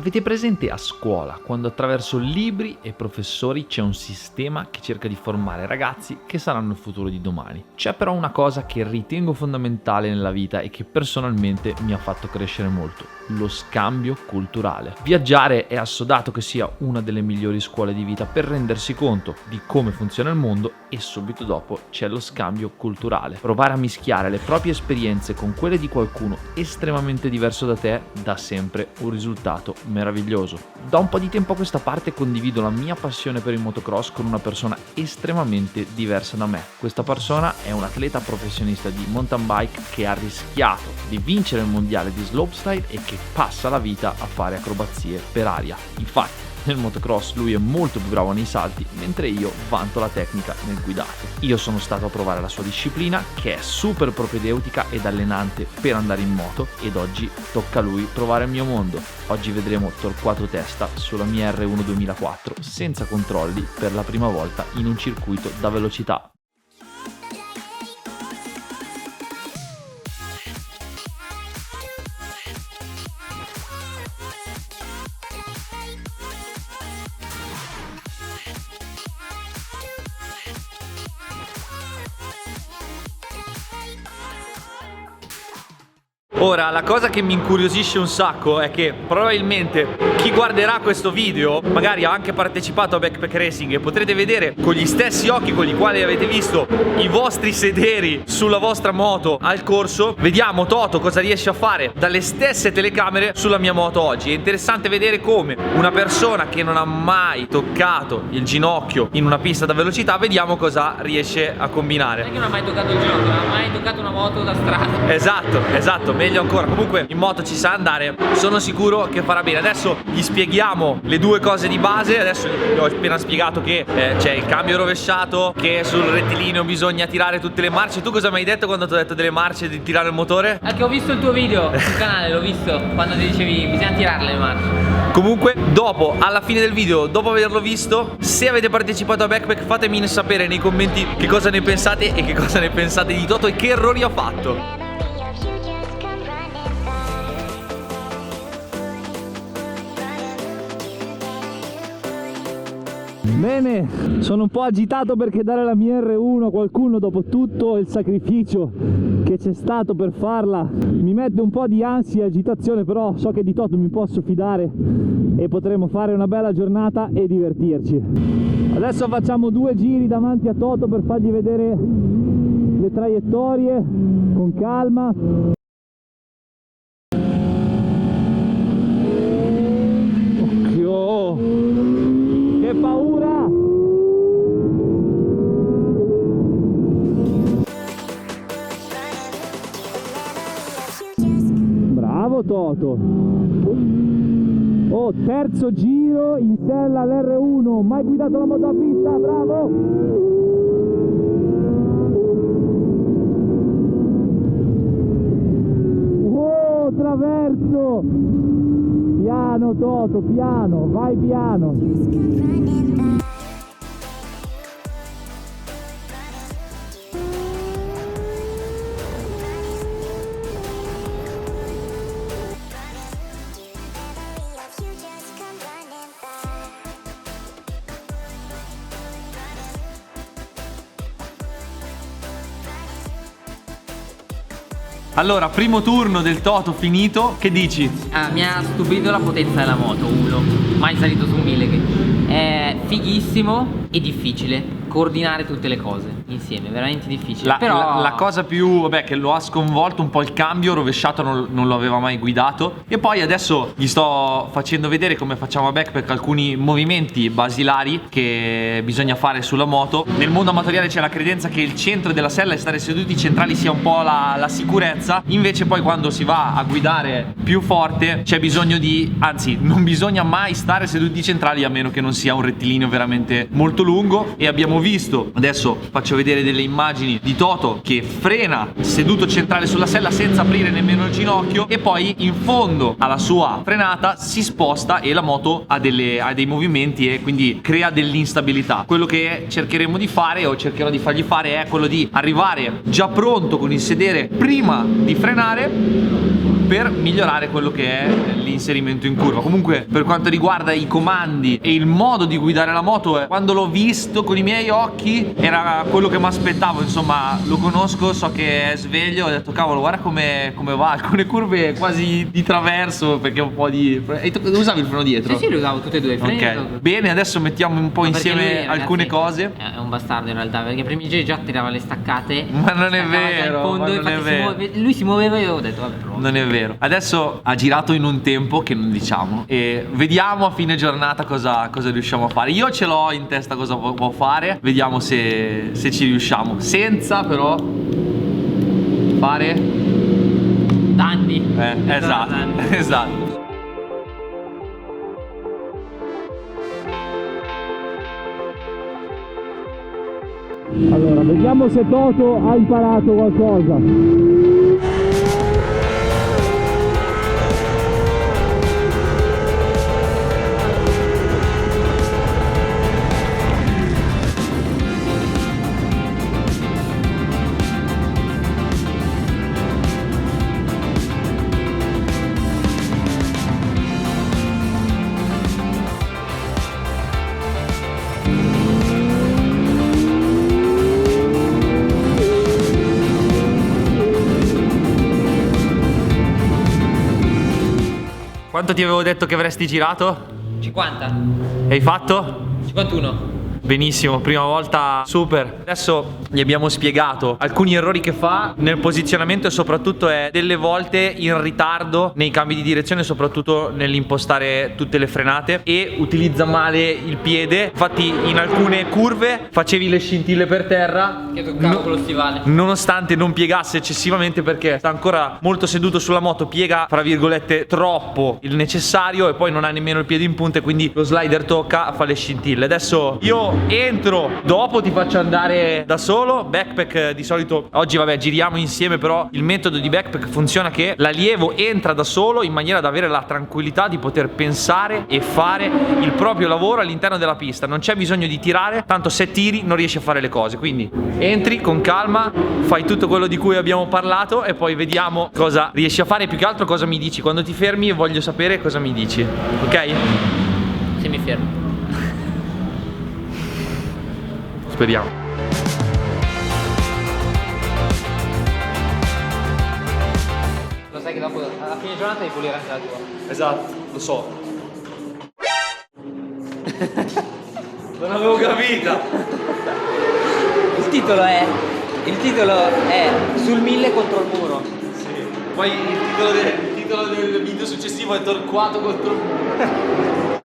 Avete presente a scuola, quando attraverso libri e professori c'è un sistema che cerca di formare ragazzi che saranno il futuro di domani? C'è però una cosa che ritengo fondamentale nella vita e che personalmente mi ha fatto crescere molto: lo scambio culturale. Viaggiare è assodato che sia una delle migliori scuole di vita per rendersi conto di come funziona il mondo, e subito dopo c'è lo scambio culturale. Provare a mischiare le proprie esperienze con quelle di qualcuno estremamente diverso da te dà sempre un risultato meraviglioso. Da un po' di tempo a questa parte condivido la mia passione per il motocross con una persona estremamente diversa da me. Questa persona è un atleta professionista di mountain bike che ha rischiato di vincere il mondiale di slopestyle e che passa la vita a fare acrobazie per aria. Infatti, nel motocross lui è molto più bravo nei salti, mentre io vanto la tecnica nel guidare. Io sono stato a provare la sua disciplina, che è super propedeutica ed allenante per andare in moto, ed oggi tocca a lui provare il mio mondo. Oggi vedremo Torquato Testa sulla mia R1 2004 senza controlli per la prima volta in un circuito da velocità. Ora, la cosa che mi incuriosisce un sacco è che probabilmente chi guarderà questo video magari ha anche partecipato a Backpack Racing e potrete vedere con gli stessi occhi con i quali avete visto i vostri sederi sulla vostra moto al corso. Vediamo Toto cosa riesce a fare dalle stesse telecamere sulla mia moto oggi. È interessante vedere come una persona che non ha mai toccato il ginocchio in una pista da velocità, vediamo cosa riesce a combinare. Non è che non ha mai toccato il ginocchio, non ha mai toccato una moto da strada. Esatto, meglio ancora. Comunque in moto ci sa andare, sono sicuro che farà bene. Adesso gli spieghiamo le due cose di base. Adesso gli ho appena spiegato che c'è il cambio rovesciato, che sul rettilineo bisogna tirare tutte le marce. Tu cosa mi hai detto quando ti ho detto delle marce, di tirare il motore? Anche ho visto il tuo video sul canale, l'ho visto quando ti dicevi bisogna tirarle le marce. Comunque dopo, alla fine del video, dopo averlo visto, se avete partecipato a Backpack fatemi sapere nei commenti che cosa ne pensate e che cosa ne pensate di Toto e che errori ha fatto. Bene, sono un po' agitato perché dare la mia R1 a qualcuno dopo tutto il sacrificio che c'è stato per farla mi mette un po' di ansia e agitazione, però so che di Toto mi posso fidare e potremo fare una bella giornata e divertirci. Adesso facciamo 2 giri davanti a Toto per fargli vedere le traiettorie con calma. Occhio! Che paura! Bravo Toto! Oh, terzo giro in sella all'R1, mai guidato la moto a pista, bravo! Oh, traverso! Piano Toto, piano, vai piano! Allora, primo turno del Toto finito, che dici? Mi ha stupito la potenza della moto, uno, mai salito su 1000, che è fighissimo e difficile coordinare tutte le cose insieme, veramente difficile. Però la cosa più, vabbè, che lo ha sconvolto un po' il cambio rovesciato, non lo aveva mai guidato. E poi adesso gli sto facendo vedere come facciamo a Backpack alcuni movimenti basilari che bisogna fare sulla moto. Nel mondo amatoriale c'è la credenza che il centro della sella e stare seduti centrali sia un po' la sicurezza. Invece poi quando si va a guidare più forte c'è bisogno di, anzi non bisogna mai stare seduti centrali a meno che non sia un rettilineo veramente molto lungo. E abbiamo visto, adesso faccio vedere delle immagini di Toto che frena seduto centrale sulla sella senza aprire nemmeno il ginocchio, e poi in fondo alla sua frenata si sposta e la moto ha dei movimenti e quindi crea dell'instabilità. Quello che cercheremo di fare, o cercherò di fargli fare, è quello di arrivare già pronto con il sedere prima di frenare per migliorare quello che è l'inserimento in curva. Comunque per quanto riguarda i comandi e il modo di guidare la moto, quando l'ho visto con i miei occhi era quello che mi aspettavo, insomma lo conosco, so che è sveglio, ho detto cavolo guarda come va, alcune curve quasi di traverso perché un po' di... E tu usavi il freno dietro? Sì, lo usavo tutte e due i freni. Ok, bene, adesso mettiamo un po' insieme alcune cose. È un bastardo in realtà, perché i primi giri già tirava le staccate. Ma non è staccava già in vero, fondo, ma non è infatti vero. lui si muoveva e io ho detto vabbè provo. Non è vero. Adesso ha girato in un tempo che non diciamo e vediamo a fine giornata cosa riusciamo a fare. Io ce l'ho in testa cosa può fare, vediamo se ci riusciamo, senza però fare Danni. Esatto, Danni. esatto. Allora, vediamo se Toto ha imparato qualcosa. Quanto ti avevo detto che avresti girato? 50. E hai fatto? 51. Benissimo, prima volta super. Adesso gli abbiamo spiegato alcuni errori che fa nel posizionamento e soprattutto è delle volte in ritardo nei cambi di direzione, soprattutto nell'impostare tutte le frenate, e utilizza male il piede. Infatti in alcune curve facevi le scintille per terra Che toccavo con lo stivale. nonostante non piegasse eccessivamente, perché sta ancora molto seduto sulla moto, piega fra virgolette troppo il necessario e poi non ha nemmeno il piede in punta e quindi lo slider tocca, fa le scintille. Adesso io entro, dopo ti faccio andare da solo. Backpack di solito, oggi vabbè giriamo insieme, però il metodo di backpack funziona che l'allievo entra da solo in maniera da avere la tranquillità di poter pensare e fare il proprio lavoro all'interno della pista. Non c'è bisogno di tirare, tanto se tiri non riesci a fare le cose, quindi entri con calma, fai tutto quello di cui abbiamo parlato e poi vediamo cosa riesci a fare, più che altro cosa mi dici quando ti fermi. Voglio sapere cosa mi dici, ok? Se mi fermo. Speriamo. Lo sai che dopo alla fine giornata devi pulire anche la tua. Esatto, lo so. Non avevo capito. Il titolo è sul 1000 contro il muro. Sì. Poi il titolo del video successivo è Torquato contro il muro.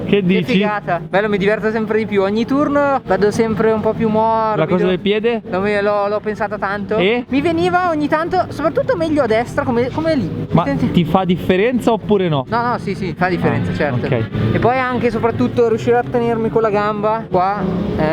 Che dici? figata. Bello, mi diverto sempre di più. Ogni turno vado sempre un po' più morbido. La cosa del piede? L'ho pensata tanto. E? Mi veniva ogni tanto, soprattutto meglio a destra, come lì. Ma ti fa differenza oppure no? No, sì, fa differenza, certo. ok. E poi anche soprattutto riuscire a tenermi con la gamba qua,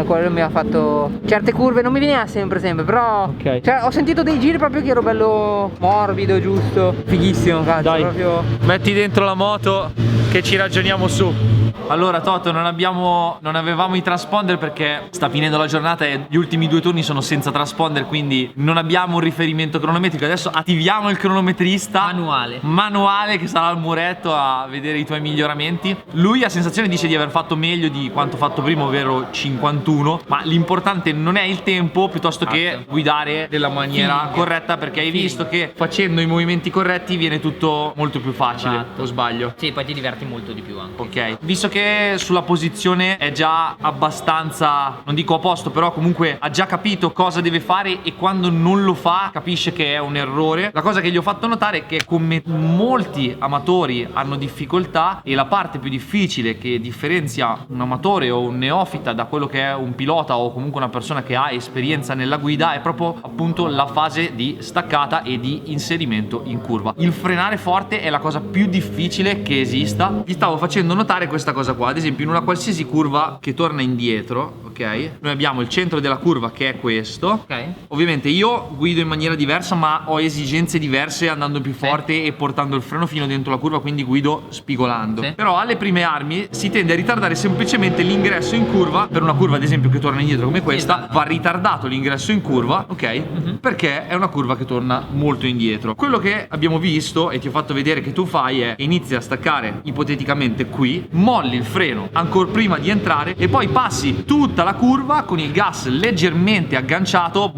quello mi ha fatto certe curve, non mi veniva sempre, però Ok. cioè, ho sentito dei giri proprio che ero bello morbido, giusto. Fighissimo, cazzo. Dai, Proprio. metti dentro la moto che ci ragioniamo su. Allora Toto, non avevamo i transponder perché sta finendo la giornata e gli ultimi 2 turni sono senza transponder, quindi non abbiamo un riferimento cronometrico. Adesso attiviamo il cronometrista manuale che sarà al muretto a vedere i tuoi miglioramenti. Lui a sensazione dice di aver fatto meglio di quanto fatto prima, ovvero 51, ma l'importante non è il tempo piuttosto che guidare nella maniera corretta, perché hai visto che facendo i movimenti corretti viene tutto molto più facile. Esatto. O sbaglio? Sì, poi ti diverti molto di più anche. Ok, visto che sulla posizione è già abbastanza, non dico a posto, però comunque ha già capito cosa deve fare e quando non lo fa capisce che è un errore. La cosa che gli ho fatto notare è che come molti amatori hanno difficoltà, e la parte più difficile che differenzia un amatore o un neofita da quello che è un pilota o comunque una persona che ha esperienza nella guida è proprio appunto la fase di staccata e di inserimento in curva. Il frenare forte è la cosa più difficile che esista. Gli stavo facendo notare questa cosa qua. Ad esempio in una qualsiasi curva che torna indietro, ok, noi abbiamo il centro della curva che è questo. Ok. Ovviamente io guido in maniera diversa, ma ho esigenze diverse andando più forte e portando il freno fino dentro la curva, quindi guido spigolando. Sì. Però alle prime armi si tende a ritardare semplicemente l'ingresso in curva. Per una curva ad esempio che torna indietro come questa, Esatto. va ritardato l'ingresso in curva, ok? Perché è una curva che torna molto indietro. Quello che abbiamo visto e ti ho fatto vedere che tu fai è: inizi a staccare ipoteticamente qui, molli il freno ancora prima di entrare e poi passi tutta la curva con il gas leggermente agganciato,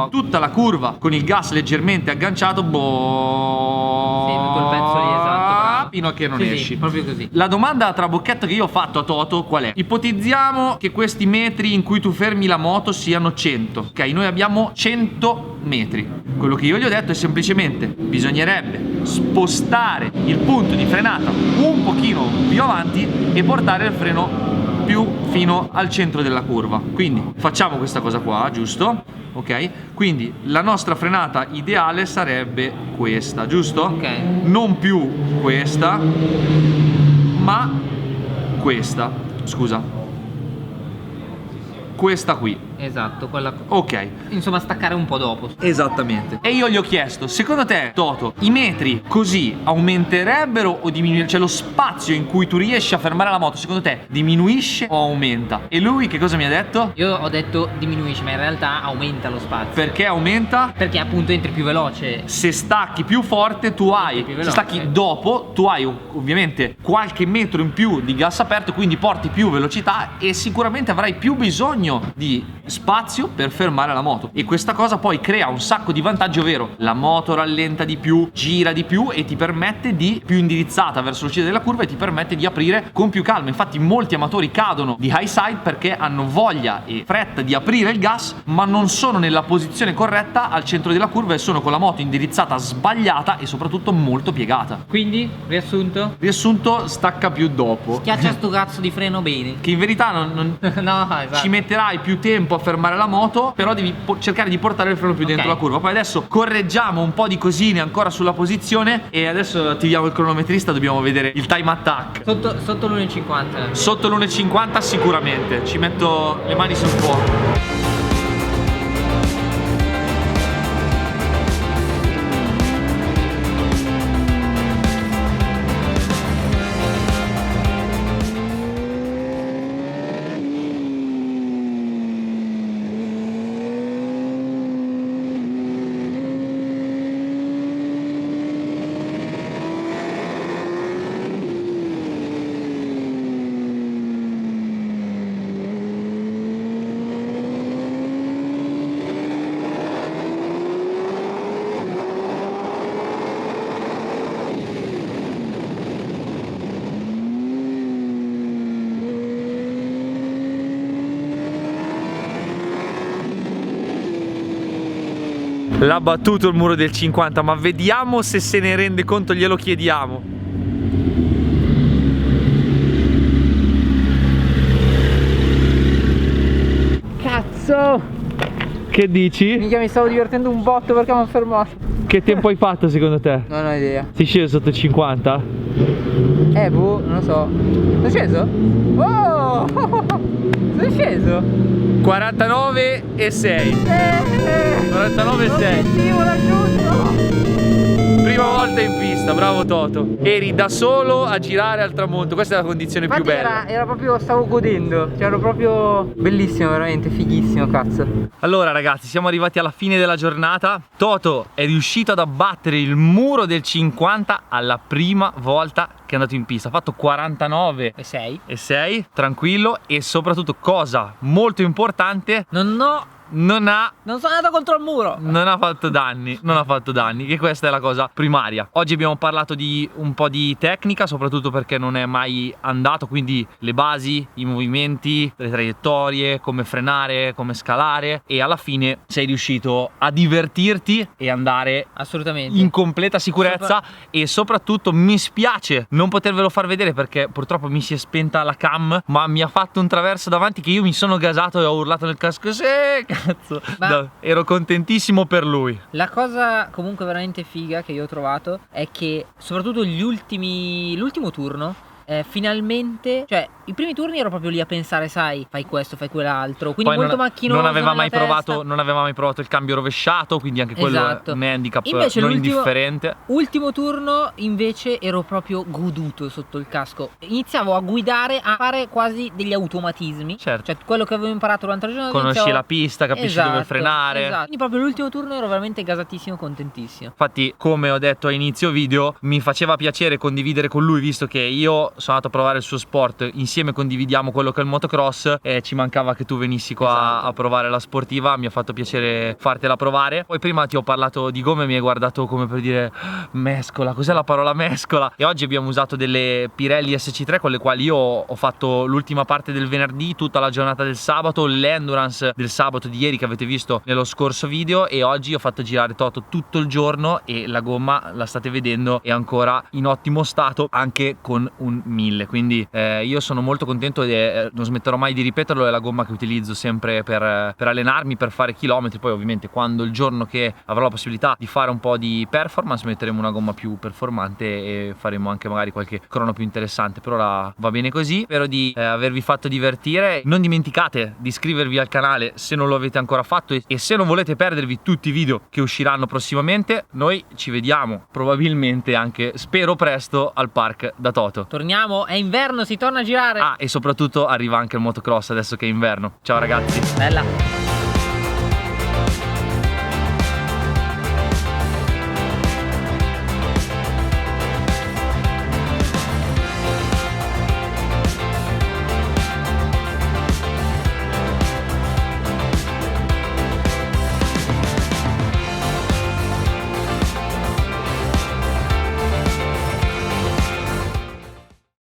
tutta la curva con il gas leggermente agganciato, Sì, quel pezzo lì, esatto. fino a che non Sì, esci. sì, proprio così. La domanda a trabocchetto che io ho fatto a Toto qual è? Ipotizziamo che questi metri in cui tu fermi la moto siano 100. Ok, noi abbiamo 100 metri. Quello che io gli ho detto è semplicemente: bisognerebbe spostare il punto di frenata un pochino più avanti e portare il freno più fino al centro della curva. Quindi facciamo questa cosa qua, giusto? Ok? Quindi la nostra frenata ideale sarebbe questa, giusto? Ok. Non più questa, ma questa. Scusa. Questa qui. Esatto, quella. Ok. Insomma, staccare un po' dopo. Esattamente. E io gli ho chiesto: secondo te, Toto, i metri così aumenterebbero o diminuirebbero? Cioè lo spazio in cui tu riesci a fermare la moto, secondo te diminuisce o aumenta? E lui che cosa mi ha detto? Io ho detto diminuisce, ma in realtà aumenta lo spazio. Perché aumenta? Perché appunto entri più veloce. Se stacchi più forte tu hai, più se veloce. stacchi dopo tu hai ovviamente qualche metro in più di gas aperto, quindi porti più velocità e sicuramente avrai più bisogno di spazio per fermare la moto. E questa cosa poi crea un sacco di vantaggi, ovvero la moto rallenta di più, gira di più e ti permette di più indirizzata verso l'uscita della curva e ti permette di aprire con più calma. Infatti molti amatori cadono di high side perché hanno voglia e fretta di aprire il gas, ma non sono nella posizione corretta al centro della curva e sono con la moto indirizzata sbagliata e soprattutto molto piegata. Quindi, Riassunto, stacca più dopo. schiaccia sto cazzo di freno bene. Che in verità non No, esatto. ci metterai più tempo a fermare la moto, però devi cercare di portare il freno più dentro la curva. Poi adesso correggiamo un po' di cosine ancora sulla posizione e adesso attiviamo il cronometrista, dobbiamo vedere il time attack. Sotto l'1,50. Sotto l'1,50 sicuramente, ci metto le mani sul fuoco. L'ha battuto il muro del 50, ma vediamo se se ne rende conto, glielo chiediamo. Cazzo! Che dici? Minchia, mi stavo divertendo un botto perché mi ho fermato. Che tempo hai fatto secondo te? Non ho idea. Sei sceso sotto 50? Boh, non lo so. Sono sceso? Oh! Sono sceso? 49 e 6. 49 e 6. Obiettivo raggiunto! Prima volta in pista, bravo Toto. Eri da solo a girare al tramonto, questa è la condizione più Infatti bella. era proprio, stavo godendo. Cioè ero proprio bellissimo, veramente fighissimo, cazzo. Allora ragazzi, siamo arrivati alla fine della giornata. Toto è riuscito ad abbattere il muro del 50 alla prima volta che è andato in pista. Ha fatto 49 E 6. e 6, tranquillo, e soprattutto, cosa molto importante, non sono andato contro il muro. non ha fatto danni, che questa è la cosa primaria. Oggi abbiamo parlato di un po' di tecnica, soprattutto perché non è mai andato, quindi le basi, i movimenti, le traiettorie, come frenare, come scalare, e alla fine sei riuscito a divertirti e andare Assolutamente. in completa sicurezza. E soprattutto mi spiace non potervelo far vedere perché purtroppo mi si è spenta la cam, ma mi ha fatto un traverso davanti che io mi sono gasato e ho urlato nel casco: sì, cazzo. Ma- No, ero contentissimo per lui. La cosa comunque veramente figa che io ho trovato è che soprattutto l'ultimo turno finalmente, cioè i primi turni ero proprio lì a pensare, sai, fai questo, fai quell'altro, quindi Poi molto macchinoso non aveva nella testa. non aveva mai provato il cambio rovesciato, quindi anche quello Esatto. è un handicap Invece non indifferente. Ultimo turno invece ero proprio goduto sotto il casco. Iniziavo a guidare, a fare quasi degli automatismi. Certo. Cioè quello che avevo imparato durante la giornata. Conosci la pista, capisci dove frenare. Esatto. Quindi proprio l'ultimo turno ero veramente gasatissimo, contentissimo. Infatti, come ho detto a inizio video, mi faceva piacere condividere con lui, visto che io sono andato a provare il suo sport, insieme condividiamo quello che è il motocross e ci mancava che tu venissi qua Esatto. a provare la sportiva. Mi ha fatto piacere fartela provare. Poi prima ti ho parlato di gomme e mi hai guardato come per dire mescola, cos'è la parola mescola? E oggi abbiamo usato delle Pirelli SC3 con le quali io ho fatto l'ultima parte del venerdì, tutta la giornata del sabato, l'endurance del sabato di ieri che avete visto nello scorso video, e oggi ho fatto girare Toto tutto il giorno e la gomma, la state vedendo, è ancora in ottimo stato anche con un 1000, quindi io sono molto contento e non smetterò mai di ripeterlo, è la gomma che utilizzo sempre per allenarmi, per fare chilometri. Poi ovviamente quando il giorno che avrò la possibilità di fare un po' di performance metteremo una gomma più performante e faremo anche magari qualche crono più interessante. Per ora va bene così, spero di avervi fatto divertire. Non dimenticate di iscrivervi al canale se non lo avete ancora fatto e se non volete perdervi tutti i video che usciranno prossimamente. Noi ci vediamo probabilmente anche, spero presto, al park da Toto. Torniamo, è inverno, si torna a girare. Ah, e soprattutto arriva anche il motocross adesso che è inverno. Ciao ragazzi. Bella.